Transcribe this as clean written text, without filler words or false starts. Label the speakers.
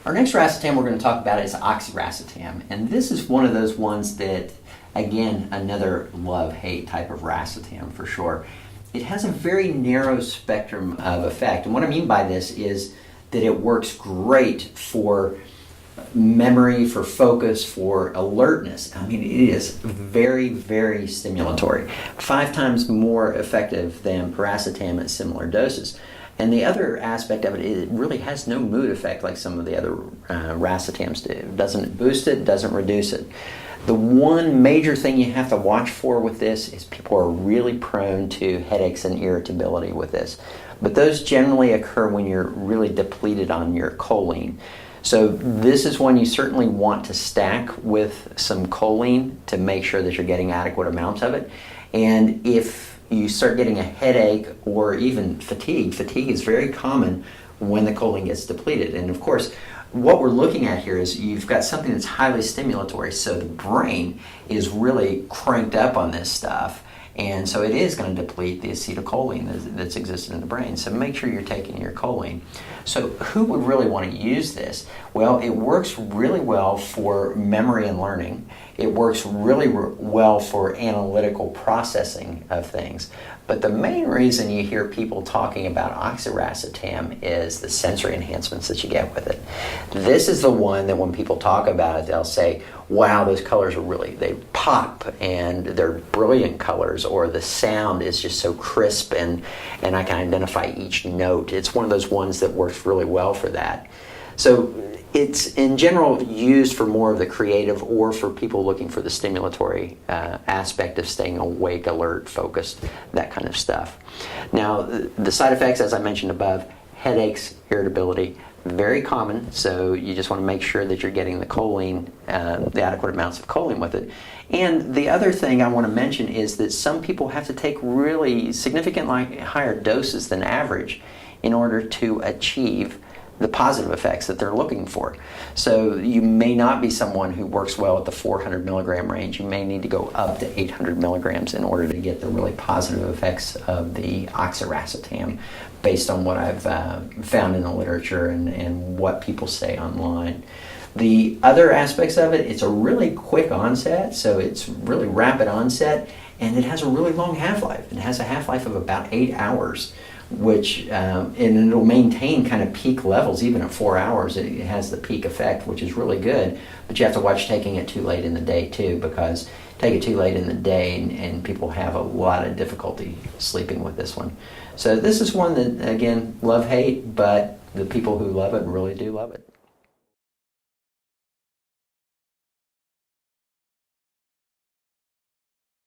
Speaker 1: Our next racetam we're going to talk about is Oxiracetam, and this is one of those ones that, again, another love-hate type of racetam for sure. It has a very narrow spectrum of effect, and what I mean by this is that it works great for memory, for focus, for alertness. I mean, it is very, very stimulatory. 5 times more effective than paracetam at similar doses. And the other aspect of it, it really has no mood effect like some of the other racetams do. It doesn't boost it, doesn't reduce it. The one major thing you have to watch for with this is people are really prone to headaches and irritability with this. But those generally occur when you're really depleted on your choline. So this is one you certainly want to stack with some choline to make sure that you're getting adequate amounts of it. And if you start getting a headache or even fatigue is very common when the choline gets depleted. And of course, what we're looking at here is you've got something that's highly stimulatory, so the brain is really cranked up on this stuff. And so it is going to deplete the acetylcholine that's existed in the brain. So make sure you're taking your choline. So who would really want to use this? Well, it works really well for memory and learning. It works really well for analytical processing of things. But the main reason you hear people talking about Oxiracetam is the sensory enhancements that you get with it. This is the one that when people talk about it, they'll say, wow, those colors are really, they pop and they're brilliant colors, or the sound is just so crisp and I can identify each note. It's one of those ones that works really well for that. So it's in general used for more of the creative or for people looking for the stimulatory aspect of staying awake, alert, focused, that kind of stuff. Now, the side effects, as I mentioned above, headaches, irritability, very common, so you just want to make sure that you're getting the choline, the adequate amounts of choline with it. And the other thing I want to mention is that some people have to take really significant, higher doses than average in order to achieve the positive effects that they're looking for. So you may not be someone who works well at the 400 milligram range. You may need to go up to 800 milligrams in order to get the really positive effects of the Oxiracetam, based on what I've found in the literature and what people say online. The other aspects of it, it's a really quick onset, so it's really rapid onset, and it has a really long half-life. It has a half-life of about 8 hours, which and it'll maintain kind of peak levels even at 4 hours. It has the peak effect, which is really good, but you have to watch taking it too late in the day too, because take it too late in the day and people have a lot of difficulty sleeping with this one. So this is one that, again, love-hate, but the people who love it really do love it.